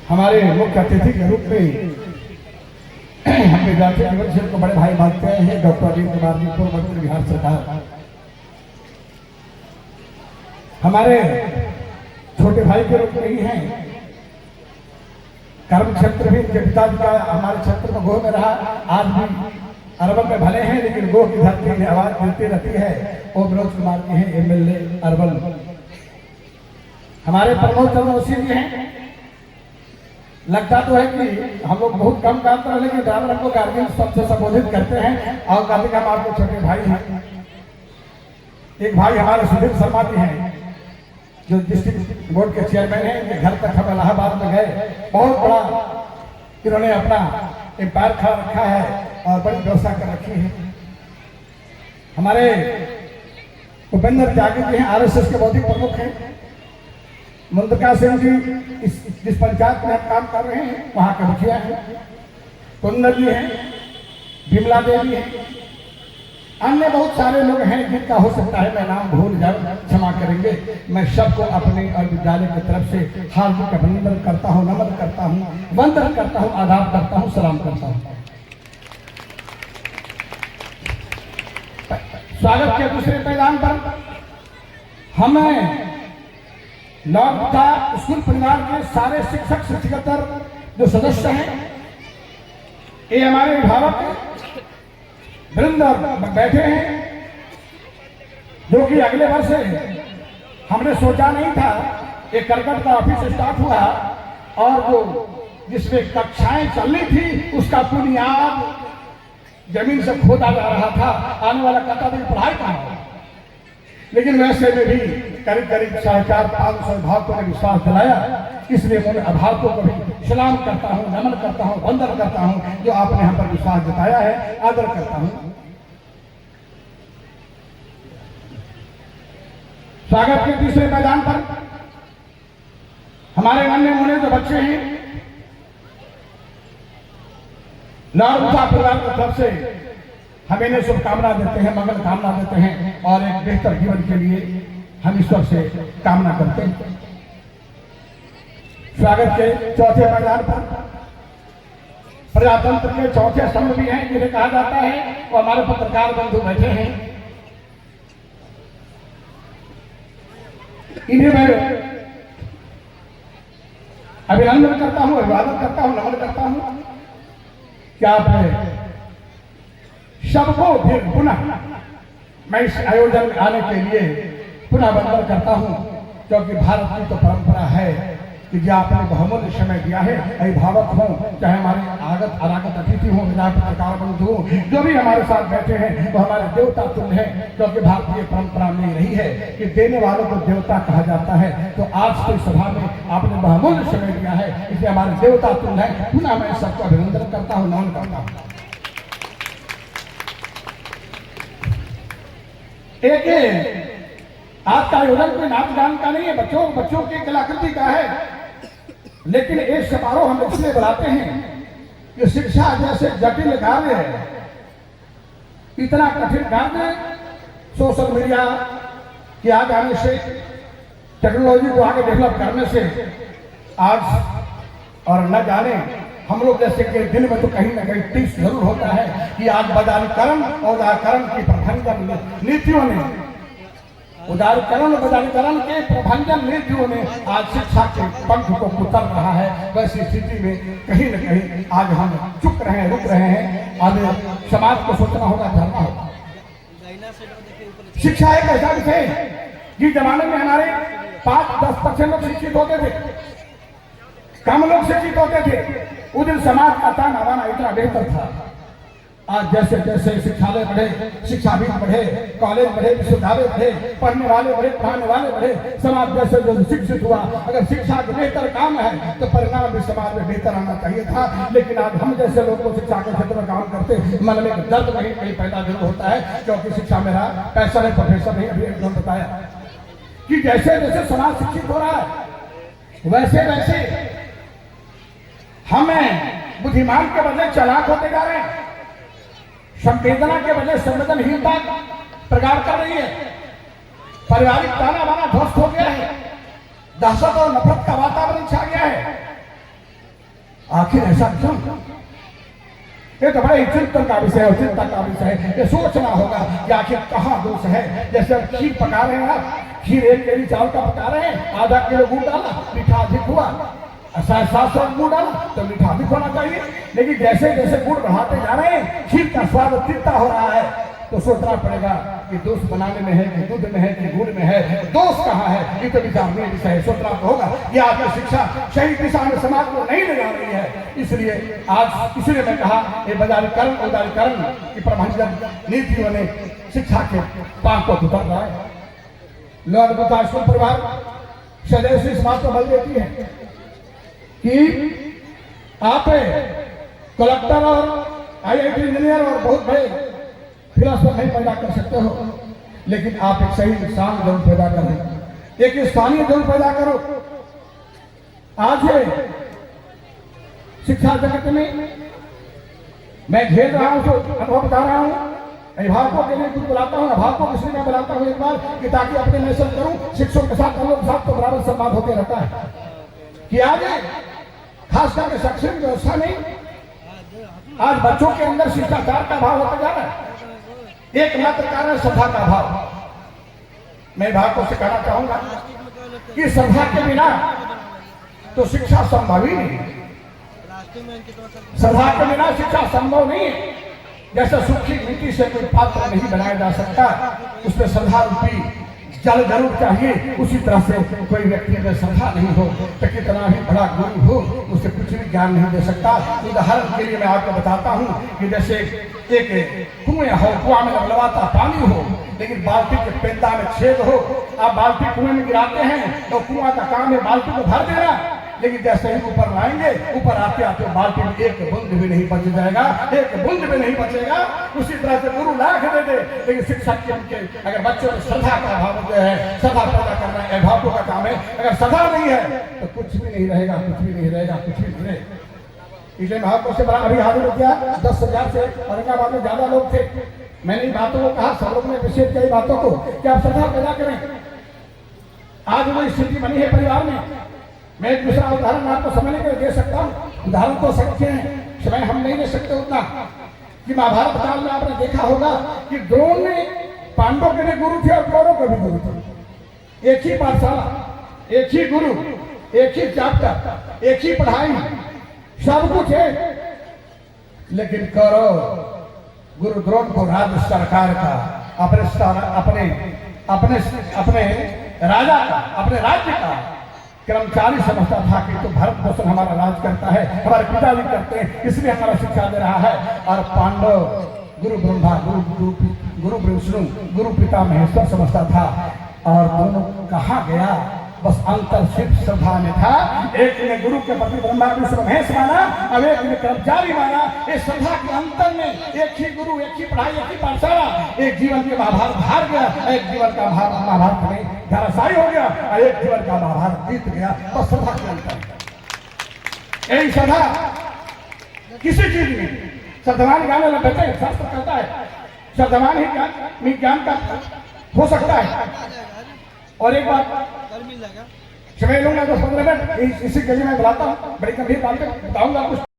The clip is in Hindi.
हमारे मुख्य अतिथि के रूप में हम विद्यार्थी जीवन को बड़े भाई मानते हैं डॉक्टर अरविंद कुमार जी, पूर्व मंत्री बिहार सरकार। हमारे छोटे भाई के रूप में ही हैं। कर्म क्षेत्र भी इनके पिताजी का हमारे क्षेत्र में गोह में रहा। आज भी अरवल में भले हैं लेकिन गोह की धरती में आवाज देती रहती है। वो मनोज कुमार जी हैं, एमएलए अरवल। हमारे प्रमोद चंद्र जी हैं। लगता तो है कि हम लोग बहुत कम काम कर रहे हैं लेकिन ड्राइवर हमको गार्जियन सबसे संबोधित करते हैं और कहते हैं हम आपके छोटे भाई हैं। एक भाई हमारे सुधीर शर्मा जी हैं जो डिस्ट्रिक्ट बोर्ड के चेयरमैन हैं। इनके घर तक हम इलाहाबाद में गए। बहुत बड़ा इन्होंने अपना एम्पायर खड़ा रखा है और बड़ी व्यवस्था कर रखी है। हमारे उपेंद्र त्यागी जी हैं, आरएसएस के बौद्धिक प्रमुख हैं। मुंतका सिंह जी जिस पंचायत में हम काम कर रहे हैं वहां के मुखिया हैं। कुंदर जी हैं, विमला देवी हैं, अन्य बहुत सारे लोग हैं जिनका हो सकता है मैं नाम भूल जाऊं, क्षमा करेंगे। मैं सबको अपने और विद्यालय की तरफ से हार्दिक अभिनंदन करता हूं, नमन करता हूं, वंदन करता हूं, आदाब करता हूं, सलाम करता हूं। स्वागत के दूसरे मैदान पर हमें लौटता स्कूल परिवार के सारे शिक्षक शिक्षकेतर जो सदस्य हैं, ये हमारे अभिभावक वृंद बैठे हैं जो कि अगले वर्ष हमने सोचा नहीं था। एक करकट का ऑफिस स्टार्ट हुआ और जो जिसमें कक्षाएं चल रही थी उसका बुनियाद जमीन से खोदा जा रहा था। आने वाला कहता था कि पढ़ाई कहाँ हो, लेकिन वैसे में भी करीब करीब 450-500 अभिभावकों ने विश्वास दिलाया। इसलिए मैं अभिभावकों को भी सलाम करता हूं, नमन करता हूं, वंदन करता हूं जो आपने हम पर विश्वास जताया है, आदर करता हूं। स्वागत के तीसरे मैदान पर हमारे नन्हे मुन्ने जो बच्चे हैं, लाडूसा परिवार की तरफ से हम इन्हें शुभकामना देते हैं, मंगल कामना देते हैं और एक बेहतर जीवन के लिए हम ईश्वर से कामना करते हैं। स्वागत के चौथे मैदान पर प्रजातंत्र के चौथे स्तंभ भी हैं जिन्हें कहा जाता है, वो हमारे पत्रकार बंधु बैठे हैं। इन्हें मैं अभिनंदन करता हूं, अभिवादन करता हूं, नमन करता हूं। क्या आप सबको फिर पुनः मैं इस आयोजन में आने के लिए पुनः वंदन करता हूं, क्योंकि भारत की तो परंपरा है कि जो आपने बहुमूल्य समय दिया है, अभिभावक हों चाहे हमारे आगत अनागत अतिथि हों, विधायक पत्रकार बंधु हों, जो भी हमारे साथ बैठे हैं वो हमारे देवता तुल्य हैं। क्योंकि भारतीय परंपरा में रही है कि देने वालों को देवता कहा जाता है। तो आज की सभा में आपने बहुमूल्य समय दिया है, इसलिए हमारे देवता तुल्य है। पुनः मैं सबको अभिनंदन करता हूँ, नमन करता हूँ। एक आज का आयोजन कोई नाच गान का नहीं है, बच्चों की कलाकृति का है। लेकिन एक समारोह हम इसलिए बुलाते हैं कि शिक्षा जैसे जटिल कार्य है, इतना कठिन कार्य सोशल मीडिया के आगे आने से, टेक्नोलॉजी को आगे डेवलप करने से आज और न जाने हम लोग जैसे कि दिल में तो कहीं ना कहीं टिप्स जरूर होता है कि आज बजारीकरण और उदारीकरण की प्रबंधन नीतियों ने, उदारीकरण और बजारीकरण के प्रबंधन नीतियों ने आज शिक्षा के पंख को कुतर रहा है। वैसी स्थिति में कहीं न कहीं आज हम चुप रहे, रुक रहे हैं। आज समाज को सोचना होगा, करना होगा। शिक्षा एक ऐसा विषय है जिस जमाने में हमारे 5-10% लोग शिक्षित होते थे, कम लोग शिक्षित होते थे। उस दिन समाज का ताना बाना इतना बेहतर था। आज जैसे जैसे शिक्षालय बढ़े, शिक्षाविद बढ़े, कॉलेज बढ़े, विश्वविद्यालय बढ़े, पढ़ने वाले बढ़े, पढ़ाने वाले बढ़े, समाज जैसे जैसे शिक्षित हुआ, अगर शिक्षा का बेहतर काम है तो परिणाम भी समाज में बेहतर आना चाहिए था। लेकिन आज हम जैसे लोग को शिक्षा के क्षेत्र में काम करते मन में दर्द कहीं कहीं पैदा जरूर होता है, क्योंकि शिक्षा मेरा पैसा नहीं, प्रोफेसर नहीं। अभी एकदम बताया कि जैसे जैसे समाज शिक्षित हो रहा है वैसे वैसे हमें बुद्धिमान के बदले चालाक होते जा रहे हैं। संवेदना के बदले संवेदनहीनता प्रगाढ़ कर रही है। पारिवारिक ताना बाना ध्वस्त हो गया है। दहशत और नफरत का वातावरण छा गया है। आखिर ऐसा क्यों? ये तो बड़ा ही चिंतन का विषय है, चिंता का विषय है। ये सोचना होगा कि आखिर कहाँ दोष है। जैसे खीर पका रहे हैं आप, खीर 1 केजी चावल का पका रहे हैं, आधा किलो गुड़ डाला, मीठा अधिक हुआ, 700 गुड़ डाला तो मीठा अधिक होना चाहिए। लेकिन जैसे जैसे गुड़ बढ़ाते जा रहे हैं, खीर का स्वाद तीखा हो रहा है। तो सोचना पड़ेगा कि दोष बनाने में है कि दूध में है कि गुड़ में है, दोष कहाँ है, ये तो विचारनीय विषय है। सोचना तो होगा। ये आपकी शिक्षा सही दिशा में समाज को नहीं ले जा रही है। इसलिए आज इसलिए मैं कहा ये बाजारीकरण उदारीकरण की प्रबंधन नीतियों ने शिक्षा के पांव को उतर रहा है। लोग स्कूल परिवार सदैव से इस बात को बल देती है कि आप कलेक्टर और IIT इंजीनियर और बहुत बड़े फिलोसोफर नहीं पैदा कर सकते हो, लेकिन आप एक सही इंसान जरूर पैदा करें, एक स्थानीय जरूर पैदा करो। आज शिक्षा जगत में मैं घेर रहा हूं तो अनुभव बता रहा हूं, अभिभावकों के लिए कुछ बुलाता हूं, अभिभावकों इसलिए मैं बुलाता हूं एक बार कि ताकि अपने मैसेज करूं, शिक्षकों के साथ हम लोग साथ तो बराबर संवाद होते रहता है कि आगे खास करके शैक्षणिक व्यवस्था नहीं, आज बच्चों के अंदर शिष्टाचार का भाव होता जा रहा है। एकमात्र कारण श्रद्धा का भाव। मैं भावों से कहना चाहूंगा कि श्रद्धा के बिना तो शिक्षा संभव ही नहीं। श्रद्धा के बिना शिक्षा संभव नहीं है। जैसे सूखी मिट्टी से कोई पात्र नहीं बनाया जा सकता, उसमें श्रद्धा रूपी जल जरूर चाहिए। उसी तरह से कोई व्यक्ति अगर श्रद्धा नहीं हो तो कितना भी बड़ा गुरु हो उसे कुछ भी ज्ञान नहीं दे सकता। उदाहरण के लिए मैं आपको बताता हूँ कि जैसे एक कुएं हो, कुआं में लबलबाता पानी हो, लेकिन बाल्टी के पेंदा में छेद हो, आप बाल्टी कुएं में गिराते हैं तो कुआं का काम है बाल्टी को भर देना, लेकिन जैसे ही ऊपर लाएंगे, ऊपर आते आते बाल्टी में एक बूंद भी नहीं बच जाएगा, एक बूंद भी नहीं बचेगा। उसी तरह से गुरु लाख दे दे, लेकिन शिक्षक के उनके अगर बच्चों में श्रद्धा का अभाव जो है, श्रद्धा पैदा करना अभिभावकों का काम है। अगर श्रद्धा नहीं है तो कुछ भी नहीं रहेगा, कुछ भी नहीं रहेगा, कुछ भी नहीं रहेगा। इसलिए महापौर से बड़ा अभी हाजिर हो गया 10,000 से औरंगाबाद में ज्यादा लोग थे। मैंने इन बातों को कहा, सब लोग ने विशेष किया बातों को कि आप श्रद्धा पैदा करें। आज वो स्थिति बनी है परिवार में। मैं एक दूसरा उदाहरण आपको समझने के लिए दे सकता हूँ। उदाहरण तो सकते हैं, समय हम नहीं दे सकते उतना कि महाभारत काल में आपने देखा होगा कि द्रोण ने पांडवों के लिए गुरु थे और कौरवों के भी गुरु थे। एक ही पाठशाला, एक ही गुरु, एक ही चैप्टर, एक ही पढ़ाई, सब कुछ है। लेकिन कौरव गुरु द्रोण को राज्य सरकार का, अपने राजा का, अपने राज्य का कर्मचारी समझता था कि तो भारत पोषण हमारा राज करता है, हमारे पिताजी करते हैं, इसलिए हमारा शिक्षा दे रहा है। और पांडव गुरु ब्रह्मा, गुरु विष्णु, गुरु पिता महेश्वर समझता था। और दोनों कहाँ गया, बस अंतर सिर्फ श्रद्धा में था। एक ने गुरु के प्रति ब्रह्मा विष्णु महेश माना और एक ने कर्मचारी माना। इस श्रद्धा के अंतर में एक ही गुरु, एक ही पढ़ाई, एक ही पाठशाला, एक जीवन के महाभारत हार गया, एक जीवन का महाभारत में धराशायी हो गया और एक जीवन का महाभारत जीत गया। बस श्रद्धा के अंतर। यही श्रद्धा किसी चीज में श्रद्धावान गाने लग बैठे, शास्त्र कहता है श्रद्धावान ही ज्ञान का हो सकता है। और एक बात समय लूंगा 10-15 मिनट, इसी के लिए मैं बुलाता हूँ, बड़ी गंभीर बात बताऊंगा कुछ।